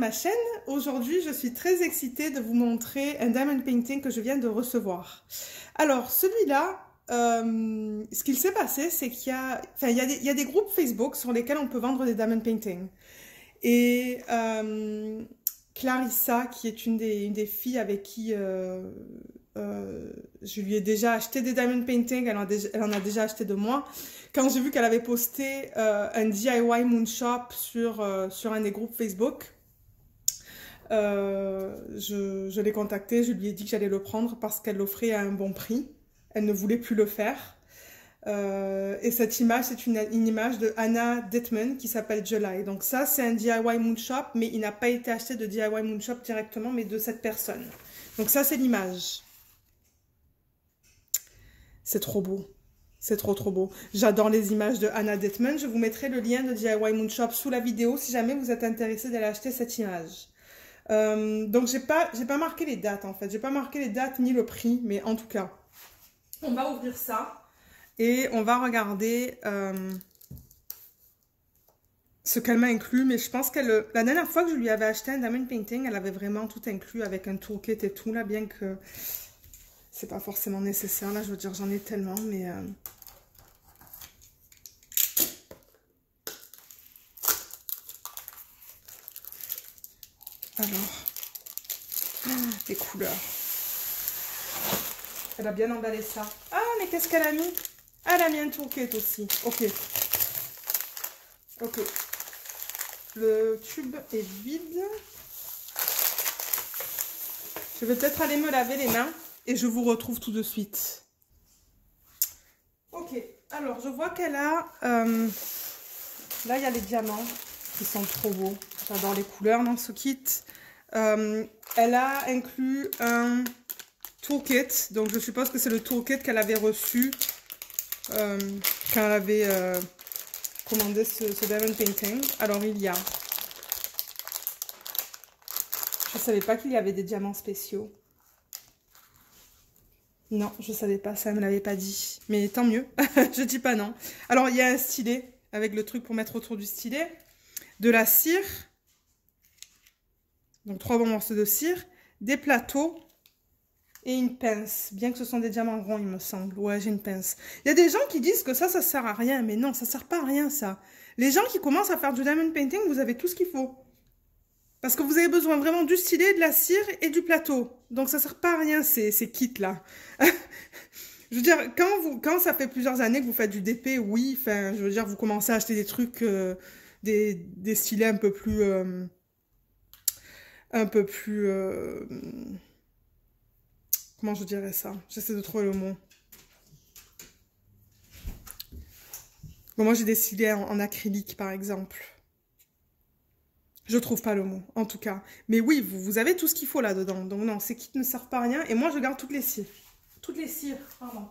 ma chaîne. Aujourd'hui, je suis très excitée de vous montrer un diamond painting que je viens de recevoir. Alors, celui-là, ce qu'il s'est passé, c'est qu'il y a, il y a des groupes Facebook sur lesquels on peut vendre des diamond paintings. Et Clarissa, qui est une des filles avec qui je lui ai déjà acheté des diamond paintings, elle en a déjà acheté de moi. Quand j'ai vu qu'elle avait posté un DIY Moonshop sur un des groupes Facebook, je l'ai contactée, je lui ai dit que j'allais le prendre parce qu'elle l'offrait à un bon prix. Elle ne voulait plus le faire. Et cette image, c'est une image de Anna Dittman qui s'appelle July. Donc ça, c'est un DIY Moonshop, mais il n'a pas été acheté de DIY Moonshop directement, mais de cette personne. Donc ça, c'est l'image. C'est trop beau. C'est trop beau. J'adore les images de Anna Dittman. Je vous mettrai le lien de DIY Moonshop sous la vidéo si jamais vous êtes intéressé d'aller acheter cette image. Donc j'ai pas marqué les dates en fait. J'ai pas marqué les dates ni le prix, mais en tout cas, on va ouvrir ça et on va regarder ce qu'elle m'a inclus. Mais je pense qu'elle, la dernière fois que je lui avais acheté un diamond painting, elle avait vraiment tout inclus avec un toolkit et tout là, bien que c'est pas forcément nécessaire. Là, je veux dire, j'en ai tellement, mais alors, les couleurs. Elle a bien emballé ça. Ah, mais qu'est-ce qu'elle a mis? Elle a mis un toolkit aussi. Ok. Ok. Le tube est vide. Je vais peut-être aller me laver les mains et je vous retrouve tout de suite. Ok. Alors, je vois qu'elle a... là, il y a les diamants qui sont trop beaux. J'adore les couleurs dans ce kit. Elle a inclus un toolkit. Donc, je suppose que c'est le toolkit qu'elle avait reçu quand elle avait commandé ce diamond painting. Alors, il y a... Je ne savais pas qu'il y avait des diamants spéciaux. Non, je ne savais pas, ça ne me l'avait pas dit. Mais tant mieux, je dis pas non. Alors, il y a un stylet avec le truc pour mettre autour du stylet. De la cire. Donc, 3 bons morceaux de cire. Des plateaux. Et une pince. Bien que ce sont des diamants ronds, il me semble. Ouais, j'ai une pince. Il y a des gens qui disent que ça sert à rien. Mais non, ça sert pas à rien, ça. Les gens qui commencent à faire du diamond painting, vous avez tout ce qu'il faut. Parce que vous avez besoin vraiment du stylet, de la cire et du plateau. Donc, ça sert pas à rien, ces kits-là. Je veux dire, quand ça fait plusieurs années que vous faites du DP, oui, enfin, je veux dire, vous commencez à acheter des trucs, des stylets un peu plus... comment je dirais ça? J'essaie de trouver le mot. Bon, moi, j'ai des stylets en acrylique, par exemple. Je trouve pas le mot, en tout cas. Mais oui, vous avez tout ce qu'il faut là-dedans. Donc non, ces kits ne servent pas à rien. Et moi, je garde toutes les cires. Toutes les cires, pardon.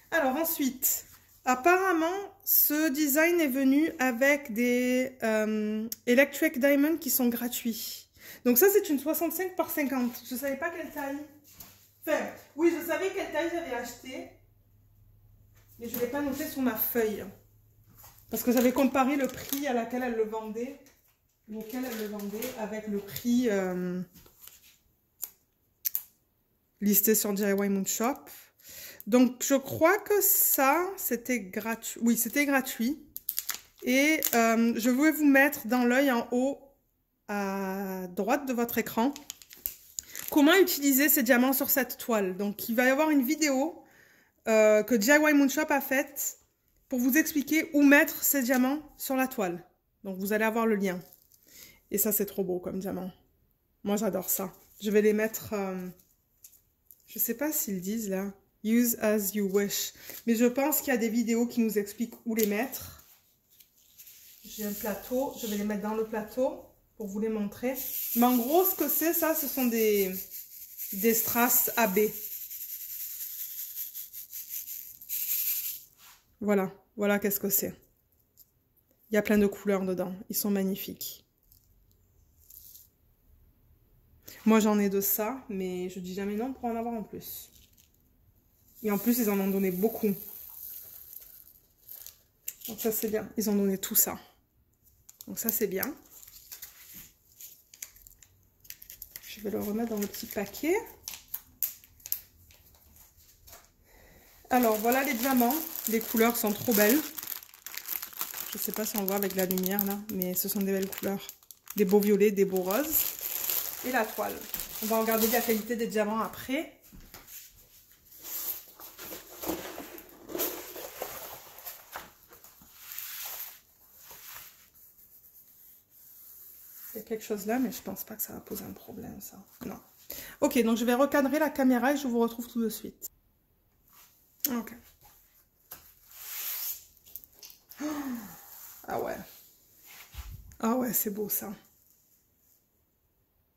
Alors ensuite, apparemment, ce design est venu avec des Electric Diamond qui sont gratuits. Donc ça, c'est une 65 par 50. Je savais pas quelle taille. Enfin, oui, je savais quelle taille j'avais acheté. Mais je ne l'ai pas noté sur ma feuille. Parce que j'avais comparé le prix à laquelle elle le vendait. Auquel elle le vendait avec le prix listé sur DIY Moonshop. Donc, je crois que ça, c'était gratuit. Oui, c'était gratuit. Et je vais vous mettre dans l'œil en haut à droite de votre écran comment utiliser ces diamants sur cette toile. Donc, il va y avoir une vidéo que DIY Moonshop a faite pour vous expliquer où mettre ces diamants sur la toile. Donc, vous allez avoir le lien. Et ça, c'est trop beau comme diamant. Moi, j'adore ça. Je vais les mettre... je sais pas s'ils disent là. Use as you wish. Mais je pense qu'il y a des vidéos qui nous expliquent où les mettre. J'ai un plateau. Je vais les mettre dans le plateau pour vous les montrer. Mais en gros, ce que c'est, ça, ce sont des strass AB. Voilà. Voilà qu'est-ce que c'est. Il y a plein de couleurs dedans. Ils sont magnifiques. Moi, j'en ai de ça, mais je dis jamais non pour en avoir en plus. Et en plus, ils en ont donné beaucoup. Donc ça, c'est bien. Ils ont donné tout ça. Donc ça, c'est bien. je vais le remettre dans le petit paquet. Alors, voilà les diamants. Les couleurs sont trop belles. Je ne sais pas si on voit avec la lumière, là, mais ce sont des belles couleurs. Des beaux violets, des beaux roses. Et la toile. On va regarder la qualité des diamants après. Il y a quelque chose là, mais je pense pas que ça va poser un problème, ça. Non. Ok, donc je vais recadrer la caméra et je vous retrouve tout de suite. Ok. Ah ouais. Ah ouais, c'est beau ça.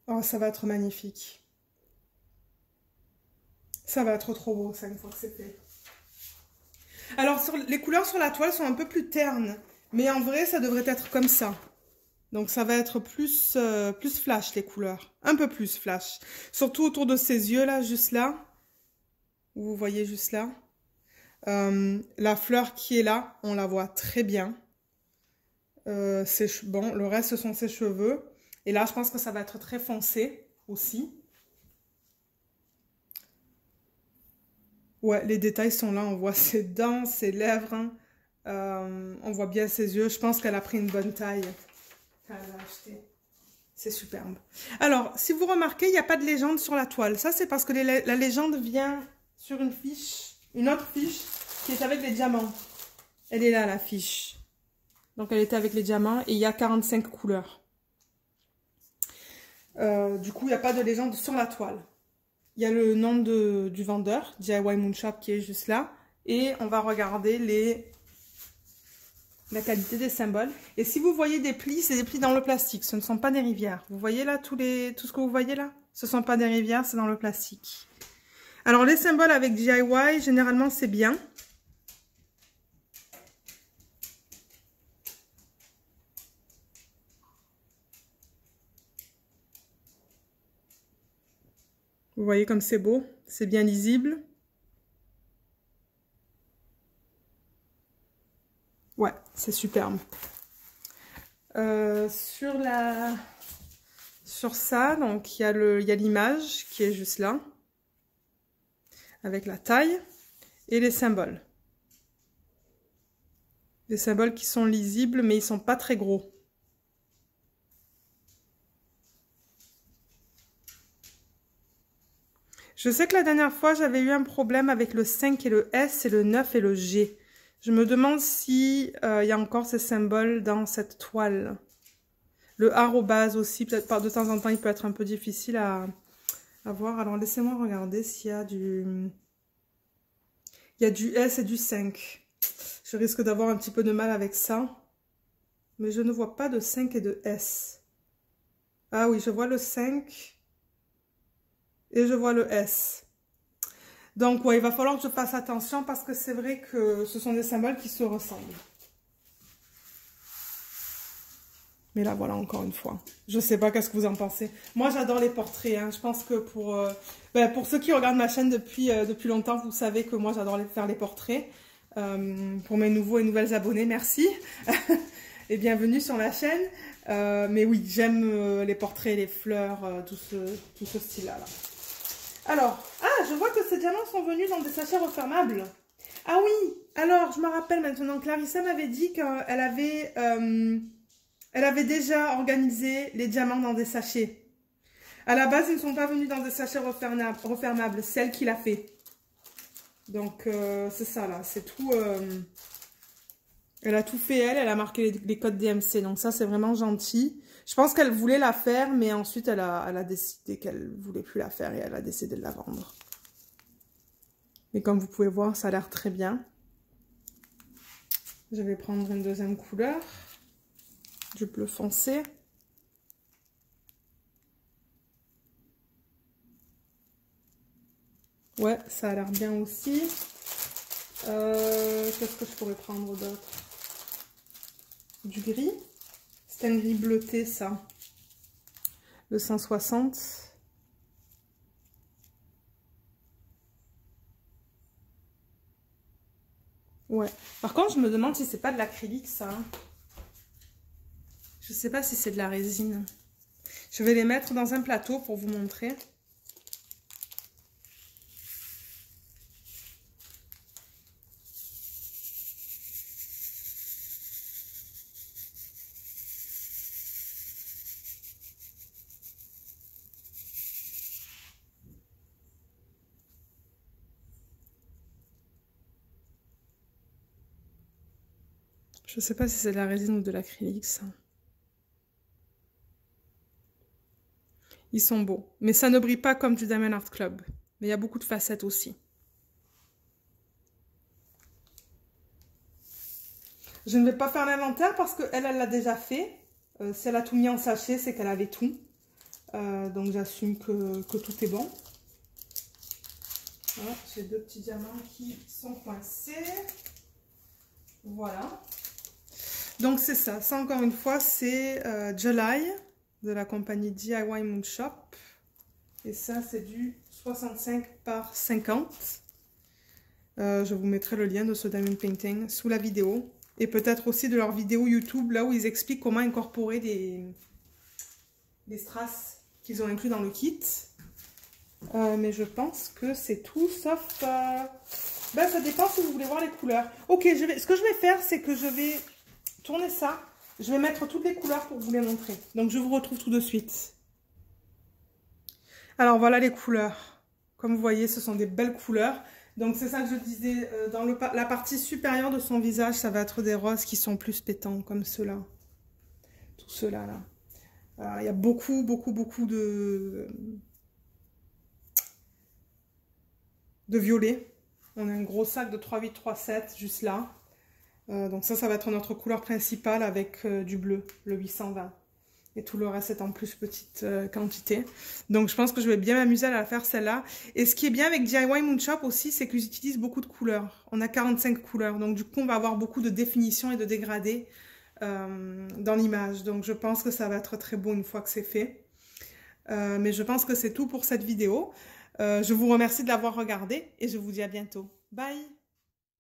Oh, ça va être magnifique. Ça va être trop beau, ça, une fois que c'est fait. Alors, les couleurs sur la toile sont un peu plus ternes. Mais en vrai, ça devrait être comme ça. Donc, ça va être plus, plus flash, les couleurs. Un peu plus flash. Surtout autour de ces yeux, là, juste là. Vous voyez juste là. La fleur qui est là, on la voit très bien. Bon, le reste, ce sont ses cheveux. Et là, je pense que ça va être très foncé aussi. Ouais, les détails sont là. On voit ses dents, ses lèvres. Hein. On voit bien ses yeux. Je pense qu'elle a pris une bonne taille. Elle a acheté. C'est superbe. Alors, si vous remarquez, il n'y a pas de légende sur la toile. Ça, c'est parce que la légende vient sur une fiche, une autre fiche, qui est avec les diamants. Elle est là, la fiche. Donc, elle était avec les diamants et il y a 45 couleurs. Du coup, il n'y a pas de légende sur la toile. Il y a le nom du vendeur, DIY Moon Shop, qui est juste là. Et on va regarder la qualité des symboles. Et si vous voyez des plis, c'est des plis dans le plastique. Ce ne sont pas des rivières. Vous voyez là, tout ce que vous voyez là? Ce ne sont pas des rivières, c'est dans le plastique. Alors, les symboles avec DIY, généralement, c'est bien. Vous voyez comme c'est beau, c'est bien lisible. Ouais, c'est superbe. Sur ça, donc il y a l'image qui est juste là, avec la taille et les symboles. Des symboles qui sont lisibles, mais ils sont pas très gros. Je sais que la dernière fois, j'avais eu un problème avec le 5 et le S et le 9 et le G. Je me demande si y a encore ces symboles dans cette toile. Le arrobase aussi, peut-être de temps en temps, il peut être un peu difficile à voir. Alors, laissez-moi regarder s'il y a du... Il y a du S et du 5. Je risque d'avoir un petit peu de mal avec ça. Mais je ne vois pas de 5 et de S. Ah oui, je vois le 5... Et je vois le S. Donc, ouais, il va falloir que je fasse attention parce que c'est vrai que ce sont des symboles qui se ressemblent. Mais là, voilà, encore une fois. Je sais pas, qu'est-ce que vous en pensez? Moi, j'adore les portraits. Hein. Je pense que pour ceux qui regardent ma chaîne depuis longtemps, vous savez que moi, j'adore faire les portraits. Pour mes nouveaux et nouvelles abonnés, merci. Et bienvenue sur ma chaîne. Mais oui, j'aime les portraits, les fleurs, tout ce style-là. Là. Alors, je vois que ces diamants sont venus dans des sachets refermables. Ah oui, alors, je me rappelle maintenant, Clarissa m'avait dit qu'elle avait déjà organisé les diamants dans des sachets. À la base, ils ne sont pas venus dans des sachets refermables, c'est elle qui l'a fait. Donc, c'est ça là, c'est tout... Elle a tout fait elle a marqué les codes DMC, donc ça c'est vraiment gentil. Je pense qu'elle voulait la faire, mais ensuite elle a décidé qu'elle voulait plus la faire et elle a décidé de la vendre. Mais comme vous pouvez voir, ça a l'air très bien. Je vais prendre une deuxième couleur, du bleu foncé. Ouais, ça a l'air bien aussi. Qu'est-ce que je pourrais prendre d'autre? Du gris. C'est un gris bleuté, ça. Le 160. Ouais. Par contre, je me demande si c'est pas de l'acrylique, ça. Je sais pas si c'est de la résine. Je vais les mettre dans un plateau pour vous montrer. Je ne sais pas si c'est de la résine ou de l'acrylique, ça. Ils sont beaux. Mais ça ne brille pas comme du Diamond Art Club. Mais il y a beaucoup de facettes aussi. Je ne vais pas faire l'inventaire parce qu'elle, elle l'a déjà fait. Si elle a tout mis en sachet, c'est qu'elle avait tout. Donc j'assume que tout est bon. Voilà, j'ai 2 petits diamants qui sont coincés. Voilà. Donc c'est ça. Ça, encore une fois, c'est July de la compagnie DIY Moon Shop. Et ça, c'est du 65 par 50. Je vous mettrai le lien de ce diamond painting sous la vidéo. Et peut-être aussi de leur vidéo YouTube, là où ils expliquent comment incorporer des strass qu'ils ont inclus dans le kit. Mais je pense que c'est tout, sauf... Ben, ça dépend si vous voulez voir les couleurs. Ok, ce que je vais faire, c'est que je vais tourner ça. Je vais mettre toutes les couleurs pour vous les montrer. Donc, je vous retrouve tout de suite. Alors, voilà les couleurs. Comme vous voyez, ce sont des belles couleurs. Donc, c'est ça que je disais. Dans la partie supérieure de son visage, ça va être des roses qui sont plus pétants, comme ceux-là. Tout ceux-là, là. Il y a beaucoup de violet. On a un gros sac de 3,8, 3,7 juste là. Donc ça va être notre couleur principale avec du bleu, le 820. Et tout le reste est en plus petite quantité. Donc je pense que je vais bien m'amuser à la faire celle-là. Et ce qui est bien avec DIY Moon Shop aussi, c'est qu'ils utilisent beaucoup de couleurs. On a 45 couleurs. Donc du coup, on va avoir beaucoup de définition et de dégradé dans l'image. Donc je pense que ça va être très beau une fois que c'est fait. Mais je pense que c'est tout pour cette vidéo. Je vous remercie de l'avoir regardé et je vous dis à bientôt. Bye!